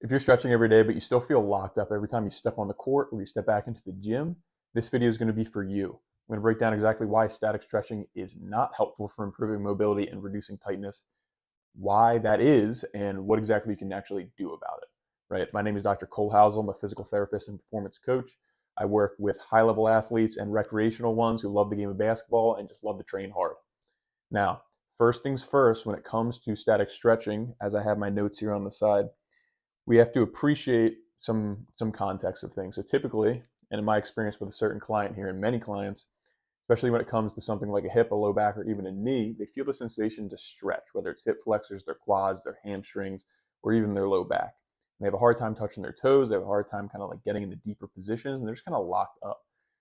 If you're stretching every day, but you still feel locked up every time you step on the court or you step back into the gym, this video is going to be for you. I'm going to break down exactly why static stretching is not helpful for improving mobility and reducing tightness, why that is, and what exactly you can actually do about it. Right? My name is Dr. Cole Housel. I'm a physical therapist and performance coach. I work with high-level athletes and recreational ones who love the game of basketball and just love to train hard. Now, first things first, when it comes to static stretching, as I have my notes here on the side, we have to appreciate some context of things. So typically, and in my experience with a certain client here and many clients, especially when it comes to something like a hip, a low back, or even a knee, they feel the sensation to stretch, whether it's hip flexors, their quads, their hamstrings, or even their low back. And they have a hard time touching their toes. They have a hard time kind of like getting into deeper positions, and they're just kind of locked up.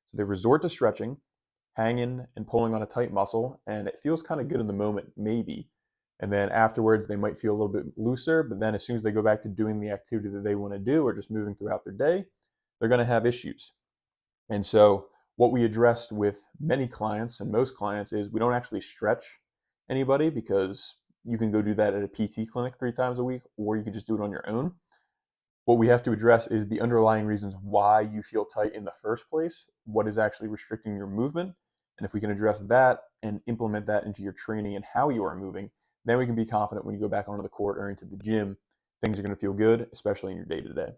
So they resort to stretching, hanging and pulling on a tight muscle, and it feels kind of good in the moment, maybe. And then afterwards, they might feel a little bit looser, but then as soon as they go back to doing the activity that they want to do or just moving throughout their day, they're going to have issues. And so, what we addressed with many clients and most clients is we don't actually stretch anybody because you can go do that at a PT clinic 3 times a week, or you can just do it on your own. What we have to address is the underlying reasons why you feel tight in the first place, what is actually restricting your movement. And if we can address that and implement that into your training and how you are moving, then we can be confident when you go back onto the court or into the gym, things are going to feel good, especially in your day to day.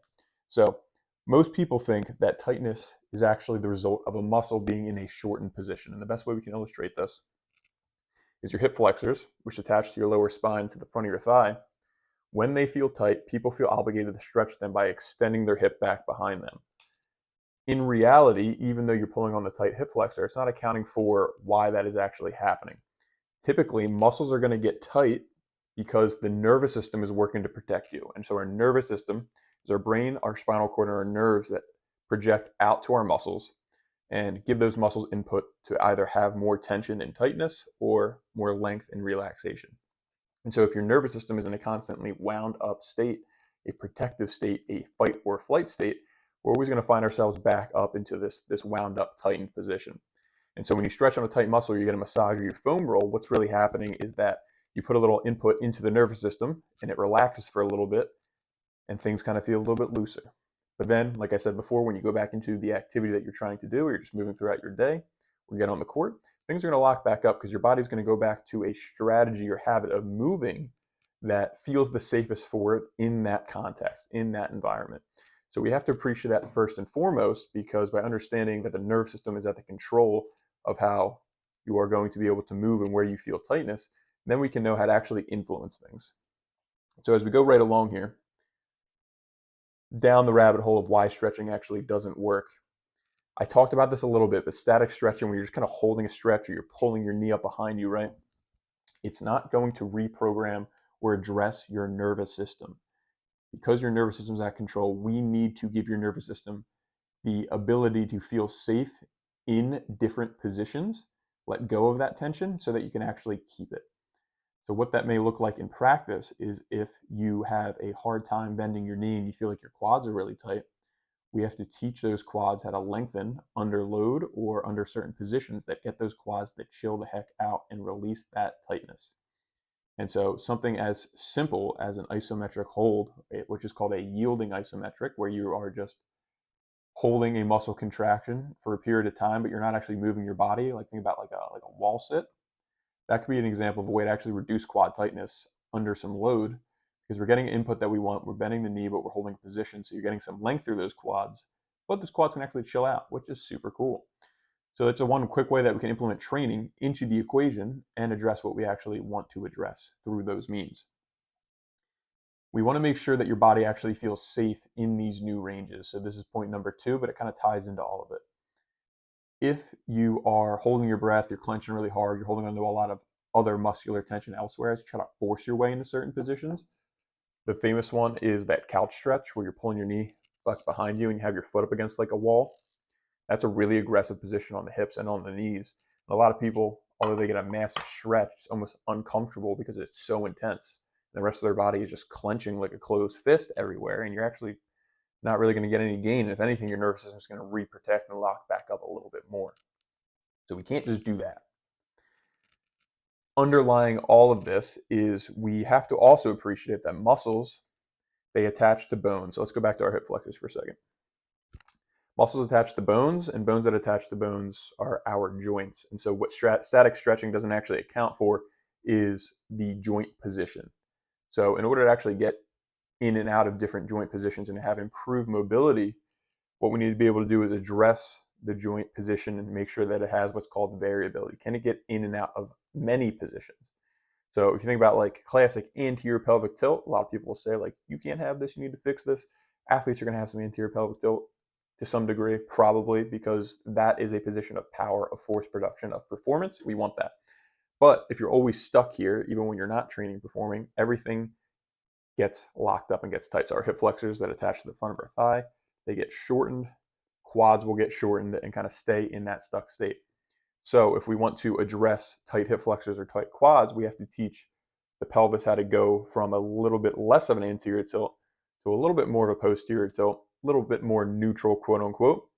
So, most people think that tightness is actually the result of a muscle being in a shortened position. And the best way we can illustrate this is your hip flexors, which attach to your lower spine to the front of your thigh. When they feel tight, people feel obligated to stretch them by extending their hip back behind them. In reality, even though you're pulling on the tight hip flexor, it's not accounting for why that is actually happening. Typically, muscles are going to get tight because the nervous system is working to protect you. And so our nervous system is our brain, our spinal cord, and our nerves that project out to our muscles and give those muscles input to either have more tension and tightness or more length and relaxation. And so if your nervous system is in a constantly wound up state, a protective state, a fight or flight state, we're always going to find ourselves back up into this wound up, tightened position. And so when you stretch on a tight muscle, you get a massage or you foam roll, what's really happening is that you put a little input into the nervous system and it relaxes for a little bit and things kind of feel a little bit looser. But then, like I said before, when you go back into the activity that you're trying to do or you're just moving throughout your day or get on the court, things are going to lock back up because your body's going to go back to a strategy or habit of moving that feels the safest for it in that context, in that environment. So we have to appreciate that first and foremost, because by understanding that the nervous system is at the control of how you are going to be able to move and where you feel tightness, then we can know how to actually influence things. So as we go right along here, down the rabbit hole of why stretching actually doesn't work, I talked about this a little bit, but static stretching, where you're just kind of holding a stretch or you're pulling your knee up behind you, right? It's not going to reprogram or address your nervous system. Because your nervous system is out of control, we need to give your nervous system the ability to feel safe in different positions, let go of that tension so that you can actually keep it. So what that may look like in practice is if you have a hard time bending your knee and you feel like your quads are really tight, we have to teach those quads how to lengthen under load or under certain positions that get those quads to chill the heck out and release that tightness. And so something as simple as an isometric hold, which is called a yielding isometric, where you are just holding a muscle contraction for a period of time, but you're not actually moving your body. Like think about like a wall sit. That could be an example of a way to actually reduce quad tightness under some load, because we're getting input that we want. We're bending the knee, but we're holding position. So you're getting some length through those quads, but those quads can actually chill out, which is super cool. So it's a one quick way that we can implement training into the equation and address what we actually want to address through those means. We want to make sure that your body actually feels safe in these new ranges. So this is point number 2, but it kind of ties into all of it. If you are holding your breath, you're clenching really hard, you're holding onto a lot of other muscular tension elsewhere as you try to force your way into certain positions. The famous one is that couch stretch where you're pulling your knee back behind you and you have your foot up against like a wall. That's a really aggressive position on the hips and on the knees. And a lot of people, although they get a massive stretch, it's almost uncomfortable because it's so intense. And the rest of their body is just clenching like a closed fist everywhere, and you're actually not really going to get any gain. If anything, your nervous system is going to reprotect and lock back up a little bit more. So we can't just do that. Underlying all of this is we have to also appreciate that muscles they attach to bones. So let's go back to our hip flexors for a second. Muscles attach to bones, and bones that attach to bones are our joints. And so what static stretching doesn't actually account for is the joint position. So in order to actually get in and out of different joint positions and have improved mobility, what we need to be able to do is address the joint position and make sure that it has what's called variability. Can it get in and out of many positions? So if you think about like classic anterior pelvic tilt, a lot of people will say like, you can't have this, you need to fix this. Athletes are going to have some anterior pelvic tilt to some degree, probably, because that is a position of power, of force production, of performance. We want that. But if you're always stuck here, even when you're not training, performing, everything gets locked up and gets tight. So our hip flexors that attach to the front of our thigh, they get shortened, quads will get shortened and kind of stay in that stuck state. So if we want to address tight hip flexors or tight quads, we have to teach the pelvis how to go from a little bit less of an anterior tilt to a little bit more of a posterior tilt, a little bit more neutral, quote unquote.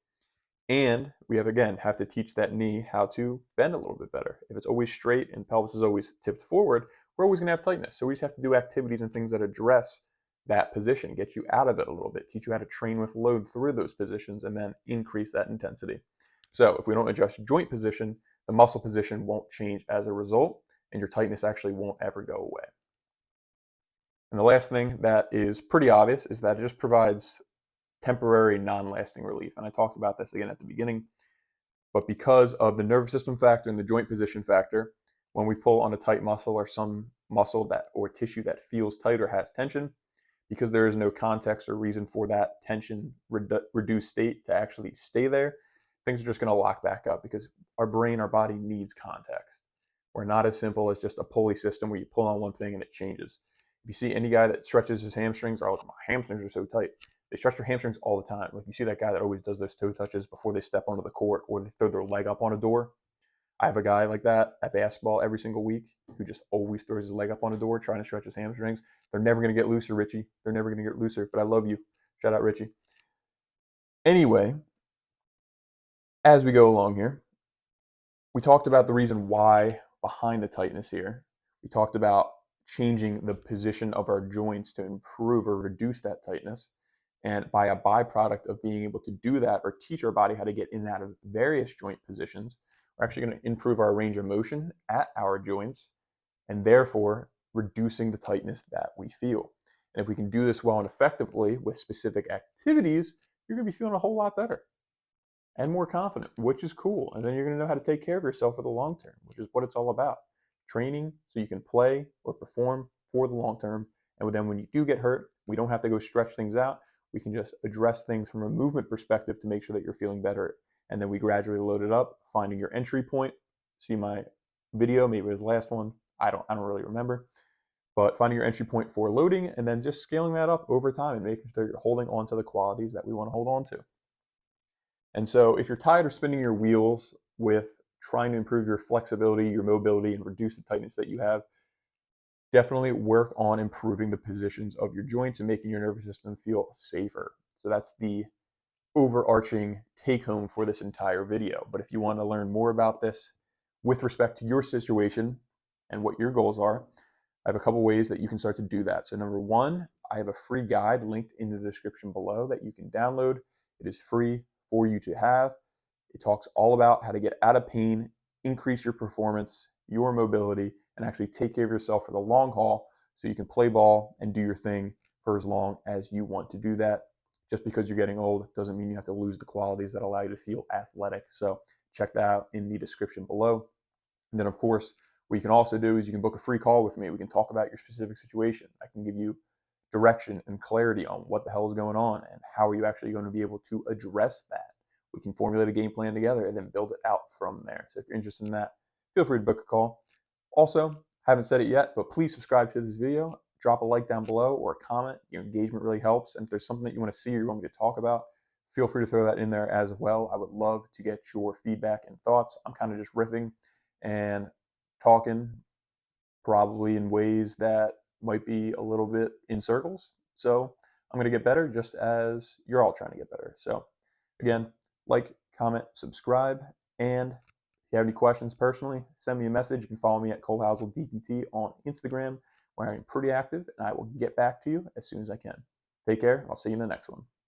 And we have to teach that knee how to bend a little bit better. If it's always straight and pelvis is always tipped forward, we're always going to have tightness. So we just have to do activities and things that address that position, get you out of it a little bit, teach you how to train with load through those positions, and then increase that intensity. So if we don't adjust joint position, the muscle position won't change as a result, and your tightness actually won't ever go away. And the last thing that is pretty obvious is that it just provides temporary, non-lasting relief. And I talked about this again at the beginning, but because of the nervous system factor and the joint position factor, when we pull on a tight muscle or some muscle that or tissue that feels tight or has tension, because there is no context or reason for that tension reduced state to actually stay there, things are just going to lock back up because our brain, our body needs context. We're not as simple as just a pulley system where you pull on one thing and it changes. If you see any guy that stretches his hamstrings, or my hamstrings are so tight, they stretch their hamstrings all the time. Like you see that guy that always does those toe touches before they step onto the court or they throw their leg up on a door. I have a guy like that at basketball every single week who just always throws his leg up on a door trying to stretch his hamstrings. They're never going to get looser, Richie. They're never going to get looser, but I love you. Shout out, Richie. Anyway, as we go along here, we talked about the reason why behind the tightness here. We talked about changing the position of our joints to improve or reduce that tightness. And by a byproduct of being able to do that or teach our body how to get in and out of various joint positions, we're actually going to improve our range of motion at our joints and therefore reducing the tightness that we feel. And if we can do this well and effectively with specific activities, you're going to be feeling a whole lot better and more confident, which is cool. And then you're going to know how to take care of yourself for the long term, which is what it's all about. Training so you can play or perform for the long term. And then when you do get hurt, we don't have to go stretch things out. We can just address things from a movement perspective to make sure that you're feeling better. And then we gradually load it up, finding your entry point. See my video, maybe it was the last one. I don't really remember. But finding your entry point for loading and then just scaling that up over time and making sure you're holding on to the qualities that we want to hold on to. And so if you're tired of spinning your wheels with trying to improve your flexibility, your mobility, and reduce the tightness that you have, definitely work on improving the positions of your joints and making your nervous system feel safer. So that's the overarching take home for this entire video. But if you want to learn more about this with respect to your situation and what your goals are, I have a couple ways that you can start to do that. So number one, I have a free guide linked in the description below that you can download. It is free for you to have. It talks all about how to get out of pain, increase your performance, your mobility, and actually take care of yourself for the long haul so you can play ball and do your thing for as long as you want to do that. Just because you're getting old doesn't mean you have to lose the qualities that allow you to feel athletic. So check that out in the description below. And then, of course, what you can also do is you can book a free call with me. We can talk about your specific situation. I can give you direction and clarity on what the hell is going on and how are you actually going to be able to address that. We can formulate a game plan together and then build it out from there. So if you're interested in that, feel free to book a call. Also, haven't said it yet, but please subscribe to this video. Drop a like down below or a comment. Your engagement really helps. And if there's something that you want to see or you want me to talk about, feel free to throw that in there as well. I would love to get your feedback and thoughts. I'm kind of just riffing and talking probably in ways that might be a little bit in circles. So I'm going to get better just as you're all trying to get better. So again, like, comment, subscribe, and if you have any questions personally, send me a message. You can follow me at Housel DPT on Instagram, where I'm pretty active, and I will get back to you as soon as I can. Take care. I'll see you in the next one.